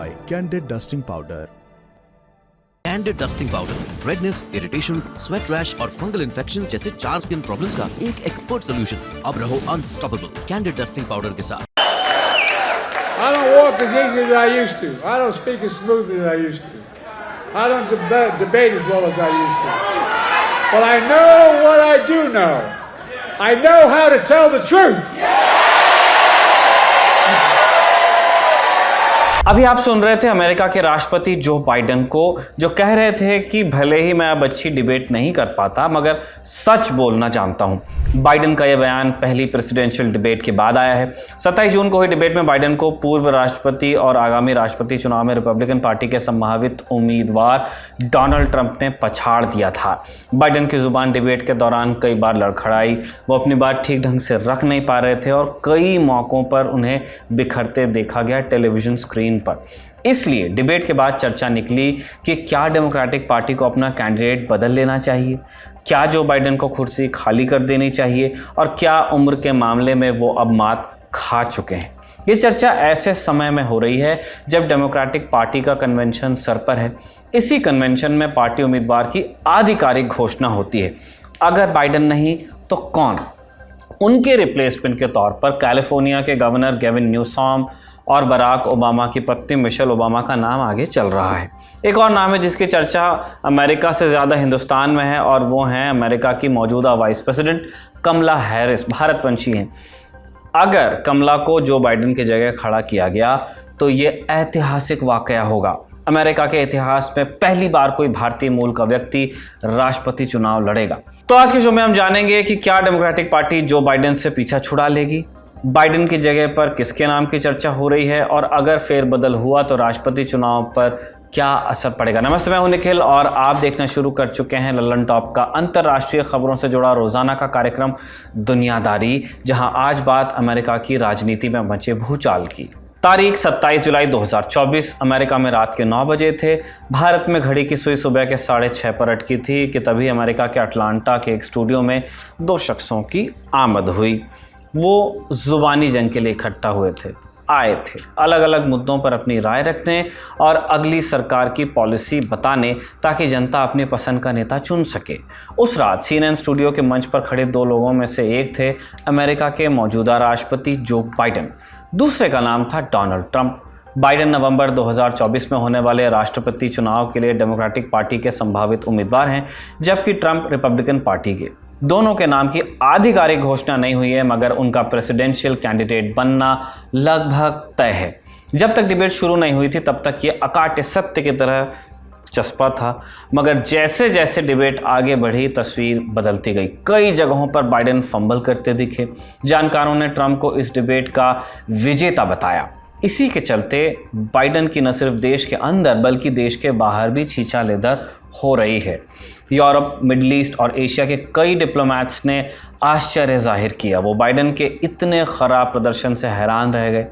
by Candid Dusting Powder. Candid dusting powder redness, irritation, sweat rash और fungal infection जैसे 4 skin problems का एक expert solution. अब रहो अनस्टॉपेबल कैंडिड डस्टिंग पाउडर के साथ। I don't walk as easy as I used to. I don't speak as smoothly as I used to. I don't debate as well as I used to. But I know what I do know. I know how to tell the truth. अभी आप सुन रहे थे America के राष्ट्रपति Joe Biden को, जो कह रहे थे कि भले ही मैं अब अच्छी डिबेट नहीं कर पाता मगर सच बोलना जानता हूं। बाइडेन का यह बयान पहली प्रेसिडेंशियल डिबेट के बाद आया है। 27 जून को हुई डिबेट में बाइडेन को पूर्व राष्ट्रपति और आगामी राष्ट्रपति चुनाव में रिपब्लिकन पार्टी के संभावित उम्मीदवार डोनाल्ड ट्रंप ने पछाड़ दिया था। बाइडेन की जुबान डिबेट के दौरान कई बार लड़खड़ाई, वो अपनी बात ठीक ढंग से रख नहीं पा रहे थे और कई मौक़ों पर उन्हें बिखरते देखा गया टेलीविज़न स्क्रीन पर। इसलिए डिबेट के बाद चर्चा निकली कि क्या डेमोक्रेटिक पार्टी को अपना कैंडिडेट बदल लेना चाहिए, क्या जो बाइडेन को कुर्सी खाली कर देनी चाहिए और क्या उम्र के मामले में वो अब मात खा चुके हैं। ये चर्चा ऐसे समय में हो रही है जब डेमोक्रेटिक पार्टी का कन्वेंशन सर पर है। इसी कन्वेंशन में पार्टी उम्मीदवार की आधिकारिक घोषणा होती है। अगर बाइडेन नहीं तो कौन? उनके रिप्लेसमेंट के तौर पर कैलिफोर्निया के गवर्नर गेविन न्यूसॉम और बराक ओबामा की पत्नी मिशेल ओबामा का नाम आगे चल रहा है। एक और नाम है जिसकी चर्चा अमेरिका से ज़्यादा हिंदुस्तान में है और वो हैं अमेरिका की मौजूदा वाइस प्रेसिडेंट कमला हैरिस, भारतवंशी हैं। अगर कमला को जो बाइडेन की जगह खड़ा किया गया तो ये ऐतिहासिक वाकया होगा। अमेरिका के इतिहास में पहली बार कोई भारतीय मूल का व्यक्ति राष्ट्रपति चुनाव लड़ेगा। तो आज के शो में हम जानेंगे कि क्या डेमोक्रेटिक पार्टी जो बाइडेन से पीछा छुड़ा लेगी, बाइडेन की जगह पर किसके नाम की चर्चा हो रही है और अगर फेरबदल हुआ तो राष्ट्रपति चुनाव पर क्या असर पड़ेगा। नमस्ते, मैं हूं निखिल और आप देखना शुरू कर चुके हैं लल्लन टॉप का अंतर्राष्ट्रीय खबरों से जुड़ा रोजाना का कार्यक्रम दुनियादारी, जहां आज बात अमेरिका की राजनीति में मचे भूचाल की। तारीख 27 जुलाई 2024, अमेरिका में रात के 9 बजे थे। भारत में घड़ी की सुई सुबह के 6:30 पर अटकी थी कि तभी अमेरिका के अटलांटा के एक स्टूडियो में 2 शख्सों की आमद हुई। वो जुबानी जंग के लिए इकट्ठा आए थे, अलग अलग मुद्दों पर अपनी राय रखने और अगली सरकार की पॉलिसी बताने ताकि जनता अपनी पसंद का नेता चुन सके। उस रात CNN स्टूडियो के मंच पर खड़े 2 लोगों में से एक थे अमेरिका के मौजूदा राष्ट्रपति जो बाइडेन, दूसरे का नाम था डोनाल्ड ट्रंप। बाइडेन नवंबर 2024 में होने वाले राष्ट्रपति चुनाव के लिए डेमोक्रेटिक पार्टी के संभावित उम्मीदवार हैं, जबकि ट्रंप रिपब्लिकन पार्टी के। दोनों के नाम की आधिकारिक घोषणा नहीं हुई है मगर उनका प्रेसिडेंशियल कैंडिडेट बनना लगभग तय है। जब तक डिबेट शुरू नहीं हुई थी तब तक ये अकाट्य सत्य की तरह चस्पा था, मगर जैसे जैसे डिबेट आगे बढ़ी तस्वीर बदलती गई। कई जगहों पर बाइडेन फंबल करते दिखे। जानकारों ने ट्रंप को इस डिबेट का विजेता बताया। इसी के चलते बाइडेन की न सिर्फ देश के अंदर बल्कि देश के बाहर भी छीछा-लेदर हो रही है। यूरोप, मिडल ईस्ट और एशिया के कई डिप्लोमैट्स ने आश्चर्य जाहिर किया। वो बाइडेन के इतने खराब प्रदर्शन से हैरान रह गए।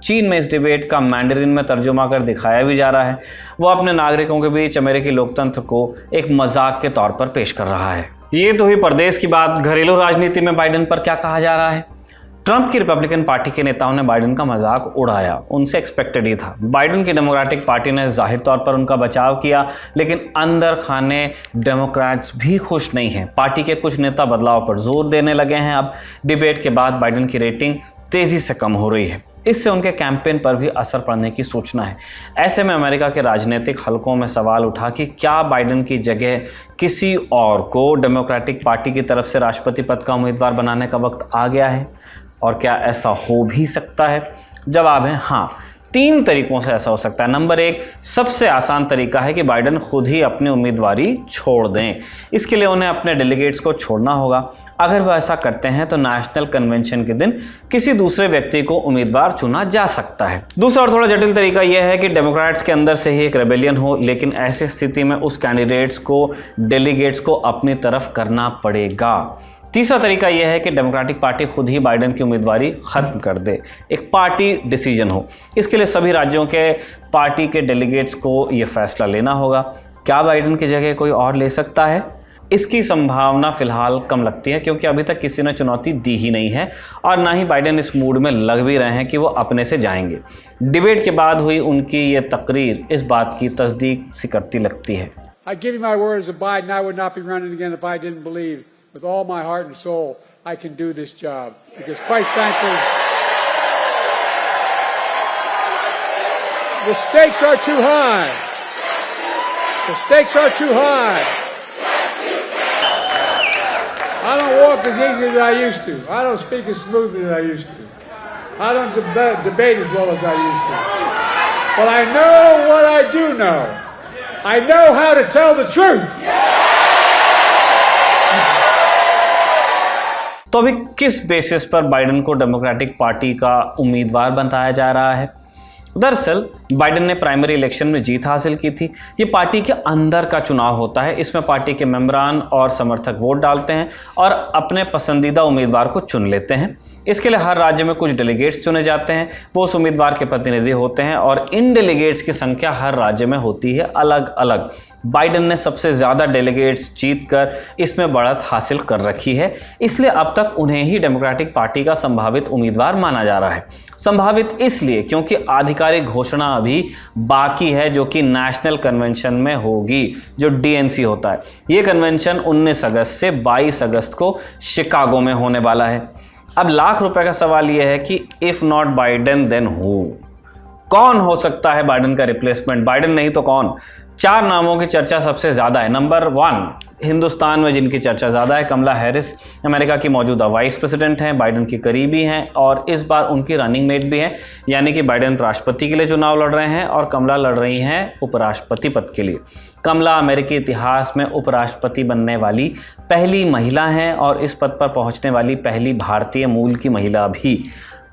चीन में इस डिबेट का मैंडरिन में तर्जुमा कर दिखाया भी जा रहा है। वो अपने नागरिकों के बीच अमेरिकी लोकतंत्र को एक मजाक के तौर पर पेश कर रहा है। ये तो हुई परदेश की बात। घरेलू राजनीति में बाइडेन पर क्या कहा जा रहा है? ट्रंप की रिपब्लिकन पार्टी के नेताओं ने बाइडेन का मजाक उड़ाया, उनसे एक्सपेक्टेड ही था। बाइडेन की डेमोक्रेटिक पार्टी ने जाहिर तौर पर उनका बचाव किया, लेकिन अंदर खाने डेमोक्रेट्स भी खुश नहीं हैं। पार्टी के कुछ नेता बदलाव पर जोर देने लगे हैं। अब डिबेट के बाद बाइडेन की रेटिंग तेजी से कम हो रही है। इससे उनके कैंपेन पर भी असर पड़ने की सूचना है। ऐसे में अमेरिका के राजनीतिक हलकों में सवाल उठा कि क्या बाइडेन की जगह किसी और को डेमोक्रेटिक पार्टी की तरफ से राष्ट्रपति पद का उम्मीदवार बनाने का वक्त आ गया है और क्या ऐसा हो भी सकता है? जवाब है हाँ। 3 तरीकों से ऐसा हो सकता है। नंबर 1, सबसे आसान तरीका है कि बाइडेन खुद ही अपनी उम्मीदवारी छोड़ दें। इसके लिए उन्हें अपने डेलीगेट्स को छोड़ना होगा। अगर वह ऐसा करते हैं तो नेशनल कन्वेंशन के दिन किसी दूसरे व्यक्ति को उम्मीदवार चुना जा सकता है। दूसरा और थोड़ा जटिल तरीका यह है कि डेमोक्रेट्स के अंदर से ही एक रेबेलियन हो, लेकिन ऐसी स्थिति में उस कैंडिडेट्स को डेलीगेट्स को अपनी तरफ करना पड़ेगा। तीसरा तरीका यह है कि डेमोक्रेटिक पार्टी खुद ही बाइडेन की उम्मीदवारी खत्म कर दे, एक पार्टी डिसीजन हो। इसके लिए सभी राज्यों के पार्टी के डेलीगेट्स को यह फैसला लेना होगा। क्या बाइडेन की जगह कोई और ले सकता है? इसकी संभावना फिलहाल कम लगती है क्योंकि अभी तक किसी ने चुनौती दी ही नहीं है और ना ही बाइडेन इस मूड में लग भी रहे हैं कि वो अपने से जाएंगे। डिबेट के बाद हुई उनकी ये तकरीर इस बात की तस्दीक सी करती लगती है। I give you my word as a Biden, I would not be running again if I didn't believe with all my heart and soul I can do this job. Because quite frankly, the stakes are too high. The stakes are too high. I don't walk as easy as I used to. I don't speak as smoothly as I used to. I don't debate as well as I used to. But I know what I do know. I know how to tell the truth. तो अभी किस basis पर Biden को democratic Party का उम्मीदवार बताया जा रहा है? दरअसल बाइडेन ने प्राइमरी इलेक्शन में जीत हासिल की थी। ये पार्टी के अंदर का चुनाव होता है। इसमें पार्टी के मेंबरान और समर्थक वोट डालते हैं और अपने पसंदीदा उम्मीदवार को चुन लेते हैं। इसके लिए हर राज्य में कुछ डेलीगेट्स चुने जाते हैं, वो उस उम्मीदवार के प्रतिनिधि होते हैं और इन डेलीगेट्स की संख्या हर राज्य में होती है अलग अलग। बाइडेन ने सबसे ज़्यादा डेलीगेट्स जीतकर इसमें बढ़त हासिल कर रखी है, इसलिए अब तक उन्हें ही डेमोक्रेटिक पार्टी का संभावित उम्मीदवार माना जा रहा है। संभावित इसलिए क्योंकि आधिकारिक घोषणा अभी बाकी है जो कि नेशनल कन्वेंशन में होगी, जो डीएनसी होता है। ये कन्वेंशन 19 अगस्त से 22 अगस्त को शिकागो में होने वाला है। अब लाख रुपए का सवाल यह है कि if not Biden then who? कौन हो सकता है बाइडेन का रिप्लेसमेंट? बाइडेन नहीं तो कौन? 4 नामों की चर्चा सबसे ज़्यादा है। नंबर 1 हिंदुस्तान में जिनकी चर्चा ज़्यादा है, कमला हैरिस अमेरिका की मौजूदा वाइस प्रेसिडेंट हैं, बाइडेन की करीबी हैं और इस बार उनकी रनिंग मेट भी हैं। यानी कि बाइडेन राष्ट्रपति के लिए चुनाव लड़ रहे हैं और कमला लड़ रही हैं उपराष्ट्रपति पद के लिए। कमला अमेरिकी इतिहास में उपराष्ट्रपति बनने वाली पहली महिला हैं और इस पद पर पहुंचने वाली पहली भारतीय मूल की महिला भी।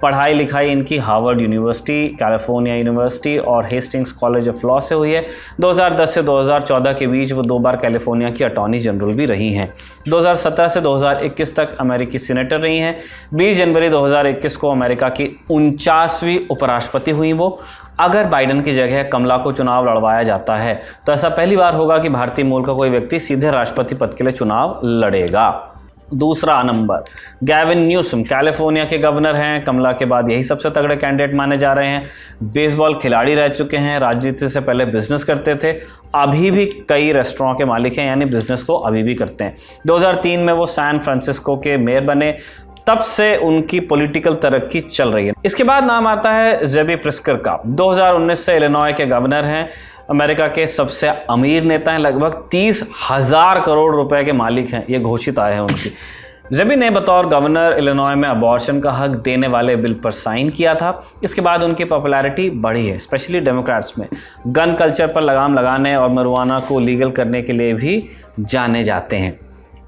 पढ़ाई लिखाई इनकी हार्वर्ड यूनिवर्सिटी, कैलिफोर्निया यूनिवर्सिटी और हेस्टिंग्स कॉलेज ऑफ लॉ से हुई है। 2010 से 2014 के बीच वो 2 बार कैलिफोर्निया की अटॉर्नी जनरल भी रही हैं। 2017 से 2021 तक अमेरिकी सीनेटर रही हैं। 20 जनवरी 2021 को अमेरिका की 49वीं उपराष्ट्रपति हुई वो। अगर बाइडेन की जगह कमला को चुनाव लड़वाया जाता है तो ऐसा पहली बार होगा कि भारतीय मूल का कोई व्यक्ति सीधे राष्ट्रपति पद के लिए चुनाव लड़ेगा। दूसरा नंबर गैविन न्यूसम, कैलिफोर्निया के गवर्नर हैं। कमला के बाद यही सबसे तगड़े कैंडिडेट माने जा रहे हैं। बेसबॉल खिलाड़ी रह चुके हैं, राजनीति से पहले बिजनेस करते थे, अभी भी कई रेस्टोरेंट के मालिक हैं, यानी बिजनेस तो अभी भी करते हैं। 2003 में वो सैन फ्रांसिस्को के मेयर बने, तब से उनकी पॉलिटिकल तरक्की चल रही है। इसके बाद नाम आता है जेबी प्रिस्कर का। 2019 से इलिनॉय के गवर्नर हैं, अमेरिका के सबसे अमीर नेता हैं, लगभग 30,000 करोड़ रुपए के मालिक हैं, ये घोषित आए हैं उनकी। जेबी ने बतौर गवर्नर इलिनॉय में अबॉर्शन का हक देने वाले बिल पर साइन किया था। इसके बाद उनकी पॉपुलैरिटी बढ़ी है, स्पेशली डेमोक्रेट्स में। गन कल्चर पर लगाम लगाने और marijuana को लीगल करने के लिए भी जाने जाते हैं।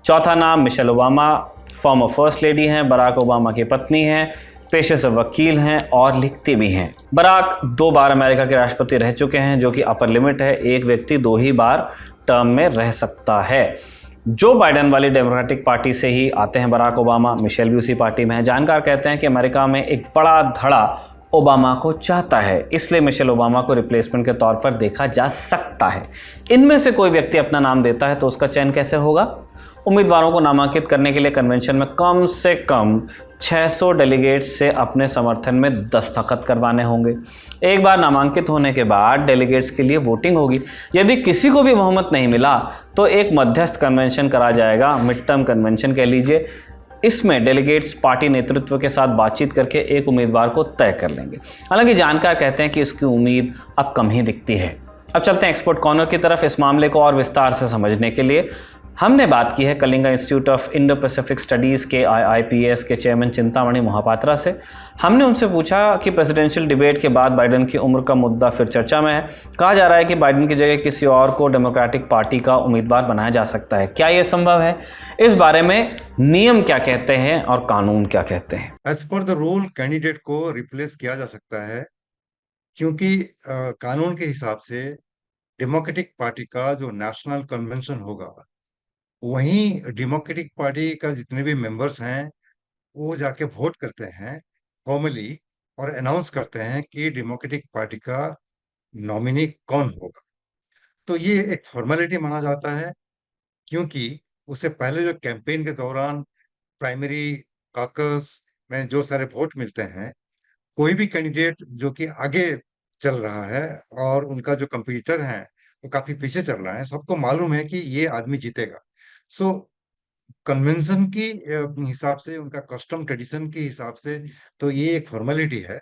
चौथा नाम Michelle Obama, farmer first lady हैं, बराक ओबामा की पत्नी हैं, पेशे से वकील हैं और लिखती भी हैं। बराक 2 बार अमेरिका के राष्ट्रपति रह चुके हैं, जो कि अपर लिमिट है। एक व्यक्ति 2 ही बार टर्म में रह सकता है। जो बाइडेन वाली डेमोक्रेटिक पार्टी से ही आते हैं बराक ओबामा, मिशेल भी उसी पार्टी में है। जानकार कहते हैं कि अमेरिका में एक बड़ा धड़ा ओबामा को चाहता है, इसलिए मिशेल ओबामा को रिप्लेसमेंट के तौर पर देखा जा सकता है। इनमें से कोई व्यक्ति अपना नाम देता है तो उसका चयन कैसे होगा? उम्मीदवारों को नामांकित करने के लिए कन्वेंशन में कम से कम 600 डेलीगेट्स से अपने समर्थन में दस्तखत करवाने होंगे। एक बार नामांकित होने के बाद डेलीगेट्स के लिए वोटिंग होगी। यदि किसी को भी बहुमत नहीं मिला तो एक मध्यस्थ कन्वेंशन करा जाएगा, मिड टर्म कन्वेंशन कह लीजिए। इसमें डेलीगेट्स पार्टी नेतृत्व के साथ बातचीत करके एक उम्मीदवार को तय कर लेंगे। हालांकि जानकार कहते हैं कि इसकी उम्मीद अब कम ही दिखती है। अब चलते हैं एक्सपर्ट कॉर्नर की तरफ। इस मामले को और विस्तार से समझने के लिए हमने बात की है Kalinga institute of Indo Pacific studies के IIPS के चेयरमैन चिंतामणि मोहापात्रा से। हमने उनसे पूछा कि प्रेसिडेंशियल डिबेट के बाद बाइडेन की उम्र का मुद्दा फिर चर्चा में है। कहा जा रहा है कि बाइडेन की जगह किसी और को डेमोक्रेटिक पार्टी का उम्मीदवार बनाया जा सकता है। क्या ये संभव है? इस बारे में नियम क्या कहते हैं और कानून क्या कहते हैं? As per the rule candidate को रिप्लेस किया जा सकता है, क्योंकि कानून के हिसाब से डेमोक्रेटिक पार्टी का जो नेशनल कन्वेंशन होगा, वहीं डेमोक्रेटिक पार्टी का जितने भी मेंबर्स हैं वो जाके वोट करते हैं फॉर्मली और अनाउंस करते हैं कि डेमोक्रेटिक पार्टी का नॉमिनी कौन होगा। तो ये एक फॉर्मेलिटी माना जाता है, क्योंकि उससे पहले जो कैंपेन के दौरान प्राइमरी कॉकस में जो सारे वोट मिलते हैं, कोई भी कैंडिडेट जो कि आगे चल रहा है और उनका जो कंपटीटर है वो काफी पीछे चल रहा है, सबको मालूम है कि ये आदमी जीतेगा। सो कन्वेंशन की हिसाब से, उनका कस्टम ट्रेडिशन के हिसाब से तो ये एक फॉर्मेलिटी है।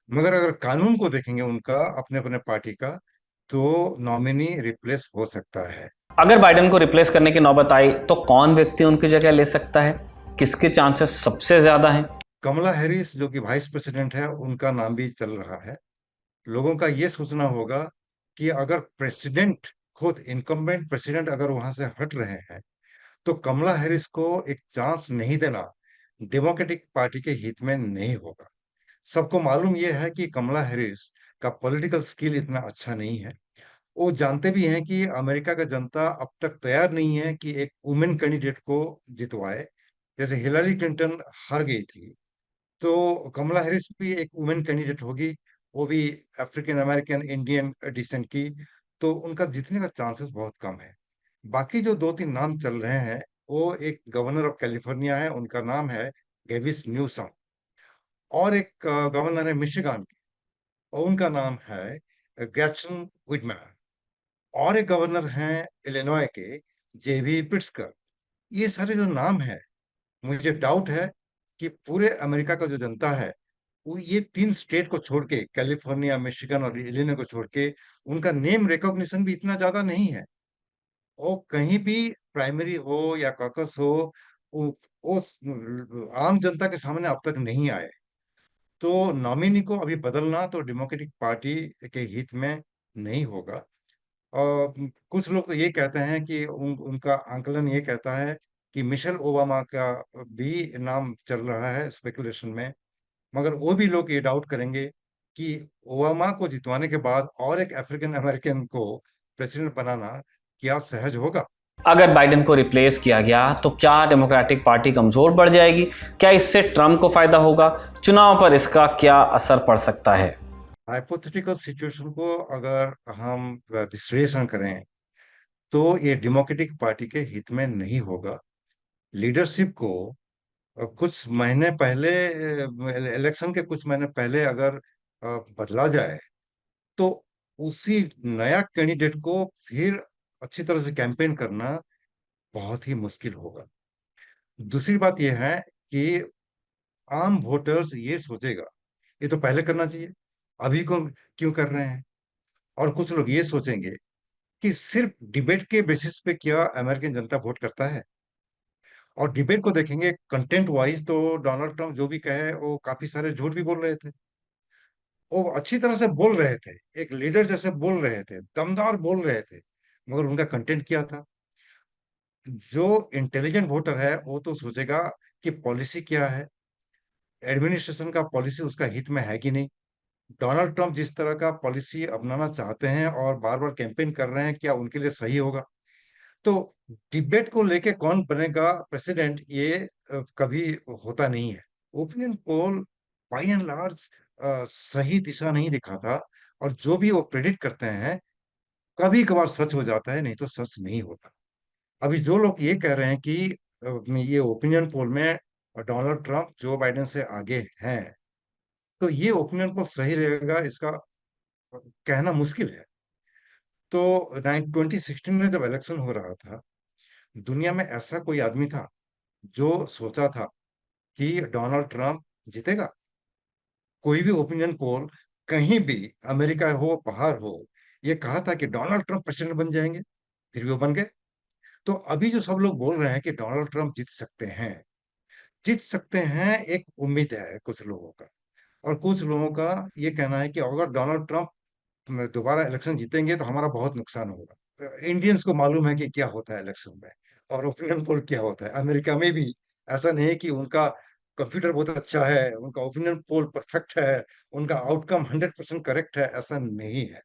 मगर अगर कानून को देखेंगे उनका, अपने अपने पार्टी का, तो नॉमिनी रिप्लेस हो सकता है। अगर बाइडेन को रिप्लेस करने की नौबत आई तो कौन व्यक्ति उनकी जगह ले सकता है? किसके चांसेस सबसे ज्यादा हैं? कमला हैरिस जो कि वाइस प्रेसिडेंट है, उनका नाम भी चल रहा है। लोगों का ये सोचना होगा कि अगर प्रेसिडेंट, खुद इनकम्बेंट प्रेसिडेंट अगर वहां से हट रहे हैं, तो कमला हैरिस को एक चांस नहीं देना डेमोक्रेटिक पार्टी के हित में नहीं होगा। सबको मालूम यह है कि कमला हैरिस का पॉलिटिकल स्किल इतना अच्छा नहीं है। वो जानते भी हैं कि अमेरिका का जनता अब तक तैयार नहीं है कि एक वुमेन कैंडिडेट को जितवाए। जैसे हिलरी क्लिंटन हार गई थी, तो कमला हैरिस भी एक वुमेन कैंडिडेट होगी, वो भी अफ्रीकन अमेरिकन इंडियन डिसेंट की, तो उनका जीतने का चांसेस बहुत कम है। बाकी जो दो तीन नाम चल रहे हैं, वो एक गवर्नर ऑफ कैलिफोर्निया है, उनका नाम है गेविस न्यूसम, और एक गवर्नर है मिशिगन की, और उनका नाम है ग्रेचन विडमैन, और एक गवर्नर हैं इलिनॉय के, जेबी प्रिट्सकर। ये सारे जो नाम है, मुझे डाउट है कि पूरे अमेरिका का जो जनता है, वो ये तीन स्टेट को छोड़ के, कैलिफोर्निया, मिशिगन और इलिनॉय को छोड़ के, उनका नेम रिकॉग्निशन भी इतना ज्यादा नहीं है। वो कहीं भी प्राइमरी हो या कॉकस हो, वो, वो आम जनता के सामने अब तक नहीं आए। तो नॉमिनी को अभी बदलना तो डेमोक्रेटिक पार्टी के हित में नहीं होगा। और कुछ लोग तो ये कहते हैं कि उनका आंकलन ये कहता है कि मिशेल ओबामा का भी नाम चल रहा है स्पेकुलेशन में। मगर वो भी लोग ये डाउट करेंगे कि ओबामा को जितवाने के बाद और एक अफ्रीकन अमेरिकन को प्रेसिडेंट बनाना क्या सहज होगा। अगर बाइडेन को रिप्लेस किया गया तो क्या डेमोक्रेटिक पार्टी कमजोर पड़ जाएगी? क्या इससे ट्रंप को फायदा होगा? चुनाव पर इसका क्या असर पड़ सकता है? हाइपोथेटिकल सिचुएशन को अगर हम विश्लेषण करें, तो ये डेमोक्रेटिक पार्टी के हित में नहीं होगा। लीडरशिप को कुछ महीने पहले, इलेक्शन के कुछ महीने पहले अगर बदला जाए, तो उसी नया कैंडिडेट को फिर अच्छी तरह से कैंपेन करना बहुत ही मुश्किल होगा। दूसरी बात यह है कि आम वोटर्स ये सोचेगा, ये तो पहले करना चाहिए, अभी को क्यों कर रहे हैं। और कुछ लोग ये सोचेंगे कि सिर्फ डिबेट के बेसिस पे क्या अमेरिकन जनता वोट करता है। और डिबेट को देखेंगे कंटेंट वाइज, तो डोनाल्ड ट्रंप जो भी कहे वो काफी सारे झूठ भी बोल रहे थे। वो अच्छी तरह से बोल रहे थे, एक लीडर जैसे बोल रहे थे, दमदार बोल रहे थे, मगर उनका कंटेंट क्या था। जो इंटेलिजेंट वोटर है वो तो सोचेगा कि पॉलिसी क्या है, एडमिनिस्ट्रेशन का पॉलिसी उसका हित में है कि नहीं। डोनाल्ड ट्रंप जिस तरह का पॉलिसी अपनाना चाहते हैं और बार बार कैंपेन कर रहे हैं, क्या उनके लिए सही होगा। तो डिबेट को लेके कौन बनेगा प्रेसिडेंट, ये कभी होता नहीं है। Opinion poll by and large सही दिशा नहीं दिखाता, और जो भी वो प्रेडिक्ट करते हैं कभी कभार सच हो जाता है, नहीं तो सच नहीं होता। अभी जो लोग ये कह रहे हैं कि ये ओपिनियन पोल में डोनाल्ड ट्रंप जो बाइडेन से आगे हैं, तो ये ओपिनियन पोल सही रहेगा, इसका कहना मुश्किल है। तो 2016 में जब इलेक्शन हो रहा था, दुनिया में ऐसा कोई आदमी था जो सोचा था कि डोनाल्ड ट्रंप जीतेगा? कोई भी ओपिनियन पोल कहीं भी, अमेरिका हो बाहर हो, ये कहा था कि डोनाल्ड ट्रंप प्रेसिडेंट बन जाएंगे, फिर भी वो बन गए। तो अभी जो सब लोग बोल रहे हैं कि डोनाल्ड ट्रंप जीत सकते हैं, जीत सकते हैं, एक उम्मीद है कुछ लोगों का। और कुछ लोगों का ये कहना है कि अगर डोनाल्ड ट्रंप दोबारा इलेक्शन जीतेंगे तो हमारा बहुत नुकसान होगा। इंडियंस को मालूम है कि क्या होता है इलेक्शन में, और ओपिनियन पोल क्या होता है। अमेरिका में भी ऐसा नहीं है कि उनका कंप्यूटर बहुत अच्छा है, उनका ओपिनियन पोल परफेक्ट है, उनका आउटकम 100% करेक्ट है, ऐसा नहीं है।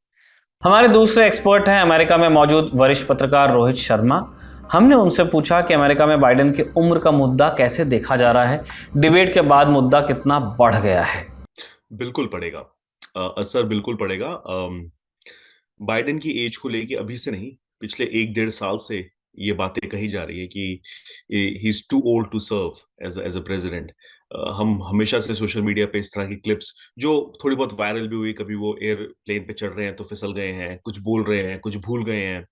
हमारे दूसरे एक्सपर्ट हैं अमेरिका में मौजूद वरिष्ठ पत्रकार रोहित शर्मा। हमने उनसे पूछा कि अमेरिका में बाइडेन की उम्र का मुद्दा कैसे देखा जा रहा है, डिबेट के बाद मुद्दा कितना बढ़ गया है। बिल्कुल पड़ेगा, असर बिल्कुल पड़ेगा। बाइडेन की एज को लेके अभी से नहीं, पिछले 1 डेढ़ साल से ये बातें कही जा रही है कि he is too old to serve as a president. हम हमेशा से सोशल मीडिया पे इस तरह की क्लिप्स जो थोड़ी बहुत वायरल भी हुई, कभी वो एयरप्लेन पे चढ़ रहे हैं तो फिसल गए हैं, कुछ बोल रहे हैं, कुछ भूल गए हैं,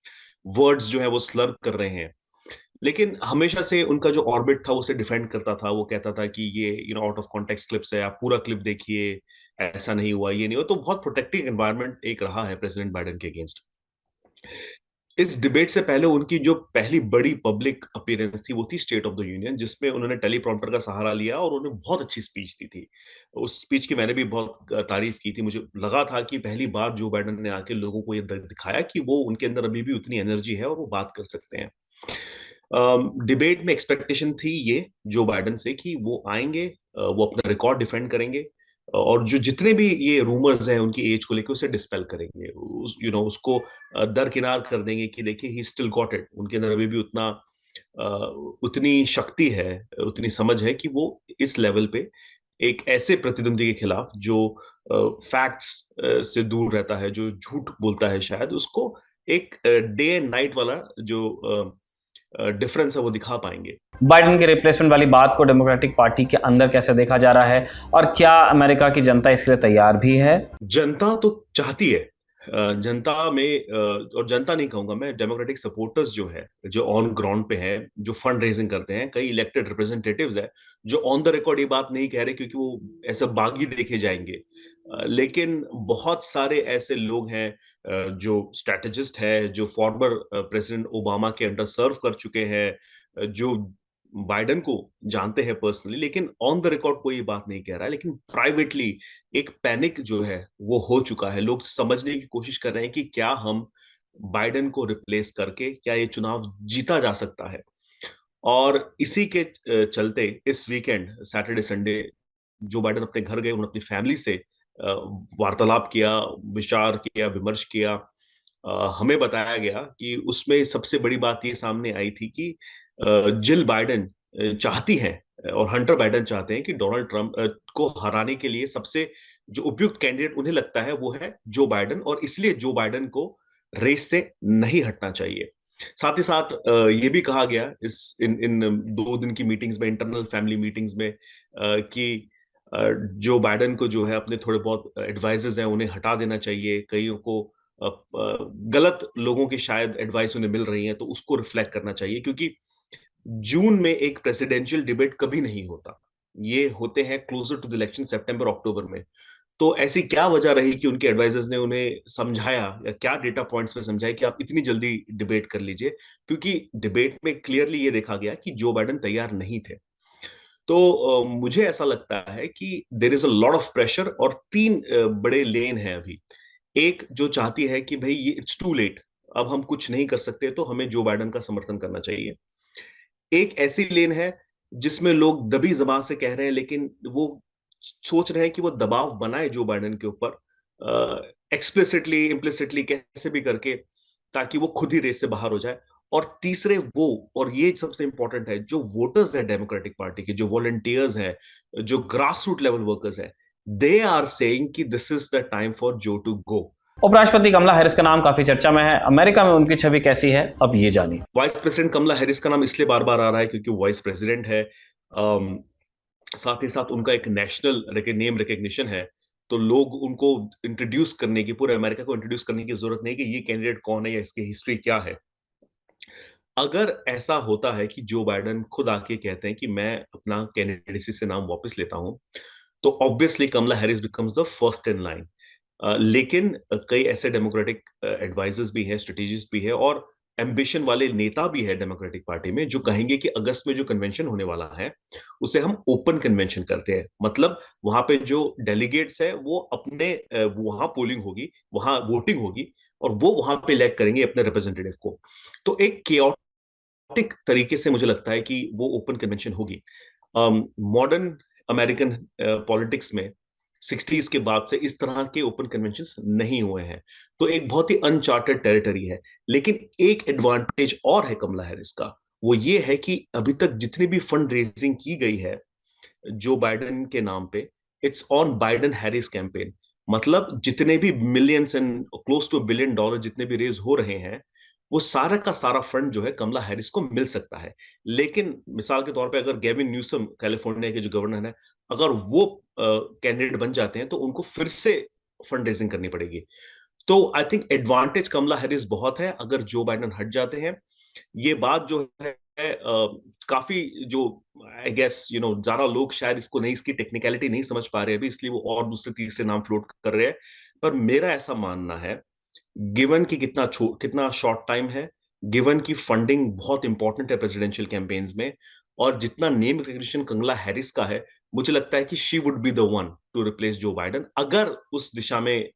वर्ड्स जो है वो स्लर कर रहे हैं, लेकिन हमेशा से उनका जो ऑर्बिट था उसे डिफेंड करता था। वो कहता था कि ये आउट ऑफ कॉन्टेक्स्ट क्लिप्स है, आप पूरा क्लिप देखिए, ऐसा नहीं हुआ, ये नहीं हुआ। तो बहुत प्रोटेक्टिव एनवायरनमेंट एक रहा है प्रेसिडेंट बाइडेन के अगेंस्ट। इस डिबेट से पहले उनकी जो पहली बड़ी पब्लिक अपीयरेंस थी वो थी स्टेट ऑफ द यूनियन, जिसमें उन्होंने टेलीप्रॉम्प्टर का सहारा लिया और उन्होंने बहुत अच्छी स्पीच दी थी। उस स्पीच की मैंने भी बहुत तारीफ की थी। मुझे लगा था कि पहली बार जो बाइडेन ने आके लोगों को ये दिखाया कि वो उनके अंदर अभी भी उतनी एनर्जी है और वो बात कर सकते हैं। डिबेट में एक्सपेक्टेशन थी ये जो बाइडेन से कि वो आएंगे, वो अपना रिकॉर्ड डिफेंड करेंगे और जो जितने भी ये रूमर्स हैं उनकी एज को लेकर उसे डिस्पेल करेंगे, उसको दरकिनार कर देंगे कि देखिए ही स्टिल गॉट इट, उनके अंदर अभी भी उतनी शक्ति है, उतनी समझ है कि वो इस लेवल पे एक ऐसे प्रतिद्वंदी के खिलाफ जो फैक्ट्स से दूर रहता है, जो झूठ बोलता है, शायद उसको एक डे एंड नाइट वाला जो डिफरेंस है वो दिखा पाएंगे। बाइडेन के रिप्लेसमेंट वाली बात को डेमोक्रेटिक पार्टी के अंदर कैसे देखा जा रहा है और क्या अमेरिका की जनता इसके लिए तैयार भी है? जनता तो चाहती है, जनता में और जनता नहीं कहूंगा मैं, डेमोक्रेटिक सपोर्टर्स जो है, जो ऑन ग्राउंड पे है, जो फंड रेजिंग करते हैं, कई इलेक्टेड रिप्रेजेंटेटिव्स है जो ऑन द रिकॉर्ड ये बात नहीं कह रहे क्योंकि वो ऐसे बागी देखे जाएंगे, लेकिन बहुत सारे ऐसे लोग हैं जो स्ट्रेटेजिस्ट है, जो फॉर्मर प्रेसिडेंट ओबामा के अंडर सर्व कर चुके हैं, जो बाइडेन को जानते हैं पर्सनली, लेकिन ऑन द रिकॉर्ड कोई ये बात नहीं कह रहा है, लेकिन प्राइवेटली एक पैनिक जो है वो हो चुका है। लोग समझने की कोशिश कर रहे हैं कि क्या हम बाइडेन को रिप्लेस करके क्या ये चुनाव जीता जा सकता है। और इसी के चलते इस weekend Saturday Sunday Joe Biden अपने घर गए, उन्होंने अपनी फैमिली से वार्तालाप किया, विचार किया, विमर्श किया। हमें बताया गया कि उसमें सबसे बड़ी बात ये सामने आई थी कि जिल बाइडेन चाहती हैं और हंटर बाइडेन चाहते हैं कि डोनाल्ड ट्रंप को हराने के लिए सबसे जो उपयुक्त कैंडिडेट उन्हें लगता है वो है जो बाइडेन, और इसलिए जो बाइडेन को रेस से नहीं हटना चाहिए। साथ ही साथ ये भी कहा गया इस इन 2 दिन की मीटिंग्स में, इंटरनल फैमिली मीटिंग्स में, कि जो बाइडेन को जो है अपने थोड़े बहुत एडवाइजर्स हैं उन्हें हटा देना चाहिए, कईयों को गलत लोगों की शायद एडवाइस उन्हें मिल रही है तो उसको रिफ्लेक्ट करना चाहिए, क्योंकि जून में एक प्रेसिडेंशियल डिबेट कभी नहीं होता, ये होते हैं क्लोजर टू द इलेक्शन, सितंबर अक्टूबर में। तो ऐसी क्या वजह रही कि उनके एडवाइजर्स ने उन्हें समझाया, या क्या डेटा पॉइंट्स में समझाया कि आप इतनी जल्दी डिबेट कर लीजिए, क्योंकि डिबेट में क्लियरली ये देखा गया कि जो बाइडेन तैयार नहीं थे। तो मुझे ऐसा लगता है कि there is a lot of pressure, और 3 बड़े लेन हैं अभी। एक जो चाहती है कि भाई ये इट्स टू लेट, अब हम कुछ नहीं कर सकते, तो हमें जो बाइडेन का समर्थन करना चाहिए। एक ऐसी लेन है जिसमें लोग दबी जबान से कह रहे हैं, लेकिन वो सोच रहे हैं कि वो दबाव बनाए जो बाइडेन के ऊपर, एक्सप्लिसिटली इम्प्लिसिटली कैसे भी करके, ताकि वो खुद ही रेस से बाहर हो जाए। और तीसरे वो, और ये सबसे इंपॉर्टेंट है, जो वोटर्स है डेमोक्रेटिक पार्टी के, जो वॉलंटियर्स हैं, जो ग्रास रूट लेवल वर्कर्स है, दे आर सेइंग कि this is the time for जो टू गो। उपराष्ट्रपति कमला हैरिस का नाम काफी चर्चा में है, अमेरिका में उनकी छवि कैसी है, अब ये जानिए। वाइस प्रेसिडेंट कमला हैरिस का नाम इसलिए बार बार आ रहा है क्योंकि वो वाइस प्रेसिडेंट है, साथ ही साथ उनका एक नेशनल नेम रिकग्निशन है, तो लोग उनको इंट्रोड्यूस करने की, पूरे अमेरिका को इंट्रोड्यूस करने की जरूरत नहीं कि ये कैंडिडेट कौन है या इसकी हिस्ट्री क्या है। अगर ऐसा होता है कि जो बाइडेन खुद आके कहते हैं कि मैं अपना कैंडिडेसी से नाम वापस लेता हूं, तो obviously Kamala Harris becomes the first in line. लेकिन कई ऐसे डेमोक्रेटिक एडवाइजर्स भी हैं, स्ट्रेटेजिस्ट भी है, और एम्बिशन वाले नेता भी है डेमोक्रेटिक पार्टी में, जो कहेंगे कि अगस्त में जो कन्वेंशन होने वाला है उसे हम ओपन कन्वेंशन करते हैं। मतलब वहां पे जो डेलीगेट्स है वो अपने वहां पोलिंग होगी, वहां वोटिंग होगी, और वो वहां पे इलेक्ट करेंगे अपने रिप्रेजेंटेटिव को। तो एक केओटिक तरीके से मुझे लगता है कि वो ओपन कन्वेंशन होगी। मॉडर्न अमेरिकन पॉलिटिक्स में 60s के बाद से इस तरह के ओपन कन्वेंशंस नहीं हुए हैं, तो एक बहुत ही अनचार्टेड टेरिटरी है। लेकिन एक एडवांटेज और है कमला हैरिस का, वो ये है कि अभी तक जितनी भी फंड रेजिंग की गई है जो बाइडेन के नाम पे, it's on Biden Harris campaign. मतलब जितने भी millions and close to $1 billion जितने भी रेज हो रहे हैं, वो सारा का सारा फंड जो है कमला हैरिस को मिल सकता है। लेकिन मिसाल के तौर पे अगर गेविन न्यूसम कैलिफोर्निया के जो गवर्नर है, अगर वो कैंडिडेट बन जाते हैं तो उनको फिर से फंड रेजिंग करनी पड़ेगी। तो I think advantage Kamala Harris बहुत है अगर जो बाइडन हट जाते हैं। ये बात जो है काफी जो आई गेस ज्यादा लोग शायद इसको नहीं, इसकी टेक्निकलिटी नहीं समझ पा रहे अभी, इसलिए वो और दूसरे तीसरे नाम फ्लोट कर रहे हैं। पर मेरा ऐसा मानना है, गिवन कि कितना शॉर्ट टाइम है, गिवन की फंडिंग बहुत इंपॉर्टेंट है प्रेसिडेंशियल कैंपेन्स में, और जितना नेम रिकग्निशन कमला हैरिस का है, मुझे लगता है कि she would be the one two replace जो बाइडन, अगर उस दिशा में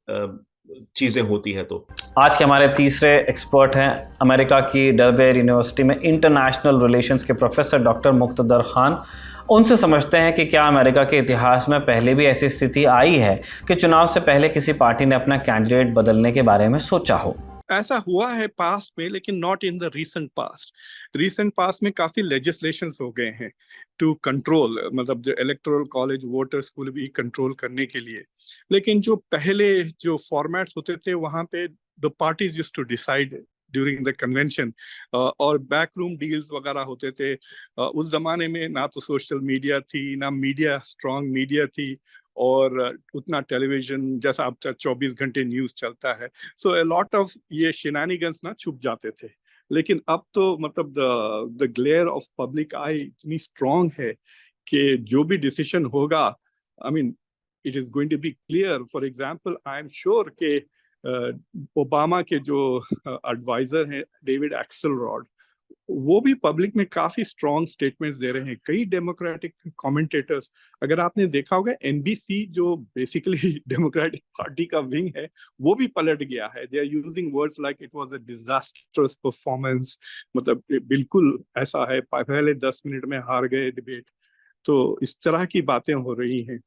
चीजें होती है तो। आज के हमारे तीसरे एक्सपर्ट हैं अमेरिका की डेलवेयर यूनिवर्सिटी में इंटरनेशनल रिलेशंस के प्रोफेसर डॉक्टर मुक्तदर खान। उनसे समझते हैं कि क्या अमेरिका के इतिहास में पहले भी ऐसी स्थिति आई है कि चुनाव से पहले किसी पार्टी ने अपना कैंडिडेट बदलने के बारे में सोचा हो। ऐसा हुआ है पास्ट में, लेकिन not in the recent past में काफी लेजिस्लेशंस हो गए हैं टू कंट्रोल, मतलब जो इलेक्टोरल कॉलेज वोटर्स को भी कंट्रोल करने के लिए। लेकिन जो पहले जो फॉर्मेट्स होते थे वहां पे the parties used to decide during the convention, और बैकरूम डील्स वगैरह होते थे। उस जमाने में ना तो सोशल मीडिया थी, ना मीडिया स्ट्रॉन्ग मीडिया थी, और उतना टेलीविजन जैसा अब 24 घंटे न्यूज चलता है। सो अ लॉट ऑफ ये शेनानिगन्स ना छुप जाते थे। लेकिन अब तो मतलब the glare of public eye इतनी स्ट्रॉन्ग है कि जो भी डिसीजन होगा, I mean it is going to be clear. For example, I am sure के ओबामा के जो एडवाइजर हैं डेविड एक्सेलरॉड, वो भी पब्लिक में काफी स्ट्रॉन्ग स्टेटमेंट्स दे रहे हैं। कई डेमोक्रेटिक कमेंटेटर्स, अगर आपने देखा होगा, एनबीसी जो बेसिकली डेमोक्रेटिक पार्टी का विंग है, वो भी पलट गया है। They are using words like it was a disasters performance, मतलब बिल्कुल ऐसा है, पहले 10 मिनट में हार गए डिबेट। तो इस तरह की बातें हो रही हैं।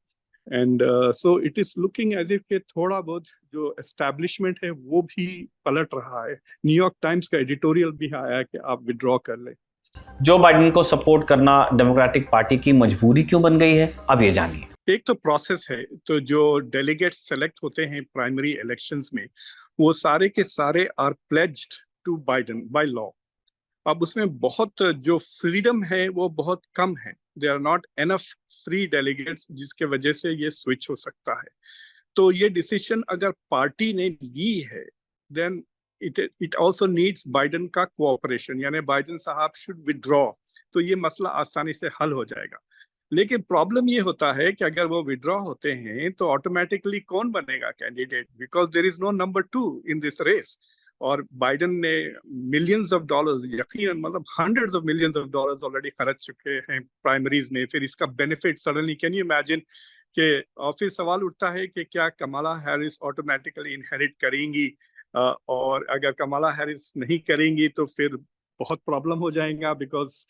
And so it is looking as if के थोड़ा बहुत जो एस्टैब्लिशमेंट है वो भी पलट रहा है। न्यूयॉर्क टाइम्स का एडिटोरियल भी आया है कि आप विड्रॉ कर लें। जो बाइडेन को सपोर्ट करना डेमोक्रेटिक पार्टी की मजबूरी क्यों बन गई है, अब ये जानिए। एक तो प्रोसेस है, तो जो डेलीगेट्स सेलेक्ट होते हैं प्राइमरी इलेक्शंस में, वो सारे के सारे are pledged to Biden by law. अब उसमें बहुत जो फ्रीडम है वो बहुत कम है। They are not enough free delegates जिसके वजह से ये स्विच हो सकता है। तो ये डिसीजन अगर पार्टी ने ली है, then it also needs Biden का कोऑपरेशन, यानी बाइडेन साहब शुड विड्रॉ, तो ये मसला आसानी से हल हो जाएगा। लेकिन प्रॉब्लम ये होता है कि अगर वो विड्रॉ होते हैं तो ऑटोमेटिकली कौन बनेगा candidate, because there is no number 2 in this race. और बाइडेन ने मिलियंस ऑफ डॉलर्स, यकीनन मतलब hundreds of millions of dollars already खर्च चुके हैं प्राइमरीज में। फिर इसका benefit suddenly, can you imagine कि, और फिर सवाल उठता है कि क्या कमला हैरिस ऑटोमेटिकली इनहेरिट करेंगी, और अगर कमला हैरिस नहीं करेंगी तो फिर बहुत प्रॉब्लम हो जाएगा, बिकॉज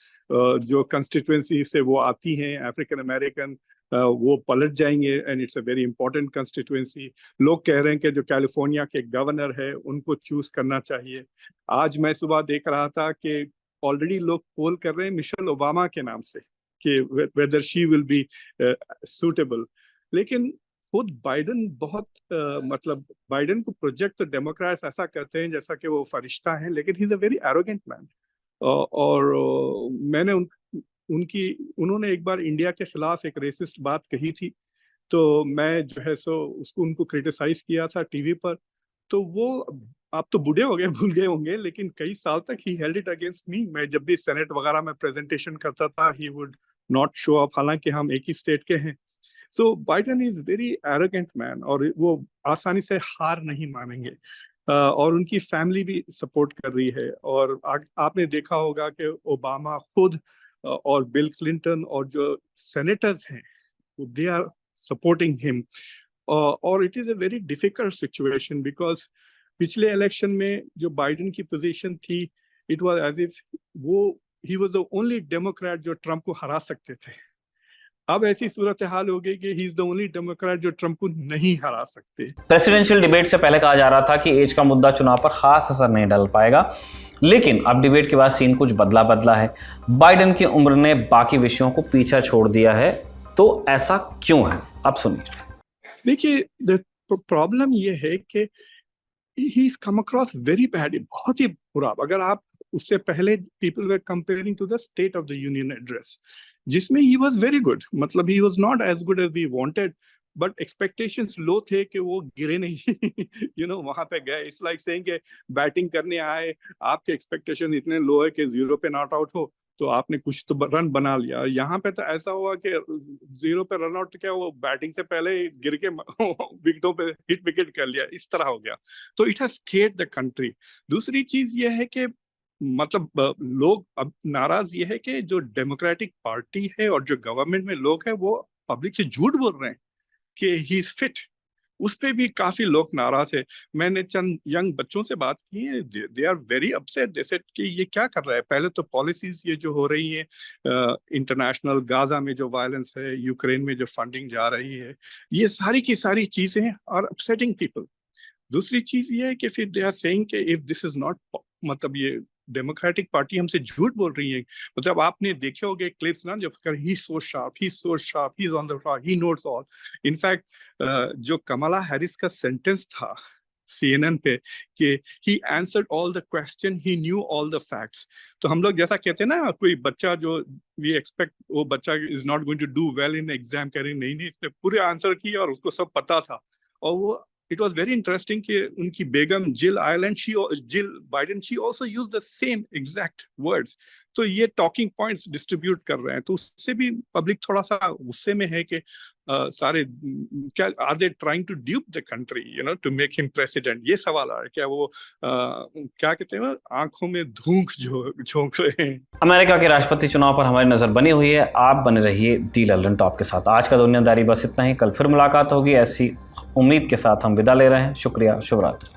जो कंस्टिट्यूएंसी से वो आती हैं अफ्रीकन अमेरिकन, वो पलट जाएंगे, and it's a very important constituency. लोग कह रहे हैं कि जो कैलिफोर्निया के गवर्नर है उनको चूज करना चाहिए। आज मैं सुबह देख रहा था कि ऑलरेडी लोग पोल कर रहे हैं मिशेल ओबामा के नाम से कि whether she will be suitable. लेकिन खुद बाइडेन बहुत मतलब बाइडेन को प्रोजेक्ट तो डेमोक्रेट्स ऐसा करते हैं जैसा कि वो फरिश्ता है, लेकिन he is a very arrogant man. और मैंने उन्होंने एक बार इंडिया के खिलाफ एक रेसिस्ट बात कही थी, तो मैं जो है सो उसको उनको क्रिटिसाइज किया था टीवी पर। तो वो, आप तो बूढ़े हो गए, भूल गए होंगे, लेकिन कई साल तक he held it against me. मैं जब भी सेनेट वगैरह में प्रेजेंटेशन करता था, he would not show up, हालांकि हम एक ही स्टेट के हैं। So Biden is very arrogant man, और वो आसानी से हार नहीं मानेंगे। और उनकी फैमिली भी सपोर्ट कर रही है। और आपने देखा होगा कि ओबामा खुद और बिल क्लिंटन और जो सेनेटर्स हैं, दे आर सपोर्टिंग हिम। और it is a very difficult situation, because पिछले इलेक्शन में जो बाइडेन की पोजीशन थी, it was as if he was the only Democrat जो ट्रंप को हरा सकते थे। अब ऐसी सूरत हाल हो गई कि he is the only Democrat जो ट्रंप को नहीं हरा सकते। प्रेसिडेंशियल डिबेट से पहले कहा जा रहा था कि एज का मुद्दा चुनाव पर खास असर नहीं डाल पाएगा, लेकिन अब डिबेट के बाद सीन कुछ बदला है। बाइडेन की उम्र ने बाकी विषयों को पीछे छोड़ दिया है, तो ऐसा क्यों है, अब सुनिए। देखिए, प्रॉब्लम ये है कि he is come across very bad, बहुत ही खुराब। अगर आप उससे पहले people were comparing to the State of the Union address, जिसमें ही वाज वेरी गुड, मतलब he was not as good as we wanted, but expectations low थे कि वो गिरे नहीं वहां पे गए। इट्स लाइक सेइंग कि बैटिंग करने आए, आपके एक्सपेक्टेशन इतने लो है कि 0 पे नॉट आउट हो, तो आपने कुछ तो रन बना लिया। यहाँ पे तो ऐसा हुआ कि 0 पे रन आउट क्या, वो बैटिंग से पहले ही गिर के विकेटों पे हिट विकेट कर लिया, इस तरह हो गया। तो it has scared the country. दूसरी चीज ये है कि मतलब लोग अब नाराज ये है कि जो डेमोक्रेटिक पार्टी है और जो गवर्नमेंट में लोग हैं वो पब्लिक से झूठ बोल रहे हैं कि ही इज फिट। उस पे भी काफी लोग नाराज है। मैंने चंद यंग बच्चों से बात की है, they are very upset. They said कि ये क्या कर रहा है। पहले तो पॉलिसीज ये जो हो रही है इंटरनेशनल, गाजा में जो वायलेंस है, यूक्रेन में जो फंडिंग जा रही है, ये सारी की सारी चीजें आर अपसेटिंग पीपल। दूसरी चीज ये है कि फिर दे आर सेइंग कि इफ दिस इज नॉट, मतलब ये डेमोक्रेटिक पार्टी हमसे झूठ बोल रही है। मतलब आपने देखे होंगे क्लिप्स ना, जब he so sharp, he so sharp, he is on the floor, he notes all. In fact जो कमला हैरिस का सेंटेंस था CNN पे कि he answered all the question, he knew all the facts. तो हम लोग जैसा कहते हैं ना, कोई बच्चा जो वी एक्सपेक्ट वो बच्चा is not going to do well in exam, कह रही नहीं इसने पूरे आंसर किया और उसको सब पता था। और वो it was very interesting कि उनकी बेगम Jill Biden, she also used the same exact words। तो ये टॉकिंग पॉइंट्स डिस्ट्रीब्यूट कर रहे हैं, तो उससे भी पब्लिक थोड़ा सा गुस्से में है कि सारे क्या are they trying to dupe the country to make him president. ये सवाल आ रहा है, क्या वो क्या कहते हैं, आंखों में धूंक झोंक रहे हैं। अमेरिका के राष्ट्रपति चुनाव पर हमारी नजर बनी हुई है। आप बने रहिए दी लल्लन टॉप के साथ। आज का दुनियादारी बस इतना ही। कल फिर मुलाकात होगी। ऐसी उम्मीद के साथ हम विदा ले रहे हैं। शुक्रिया, शुभ रात्रि।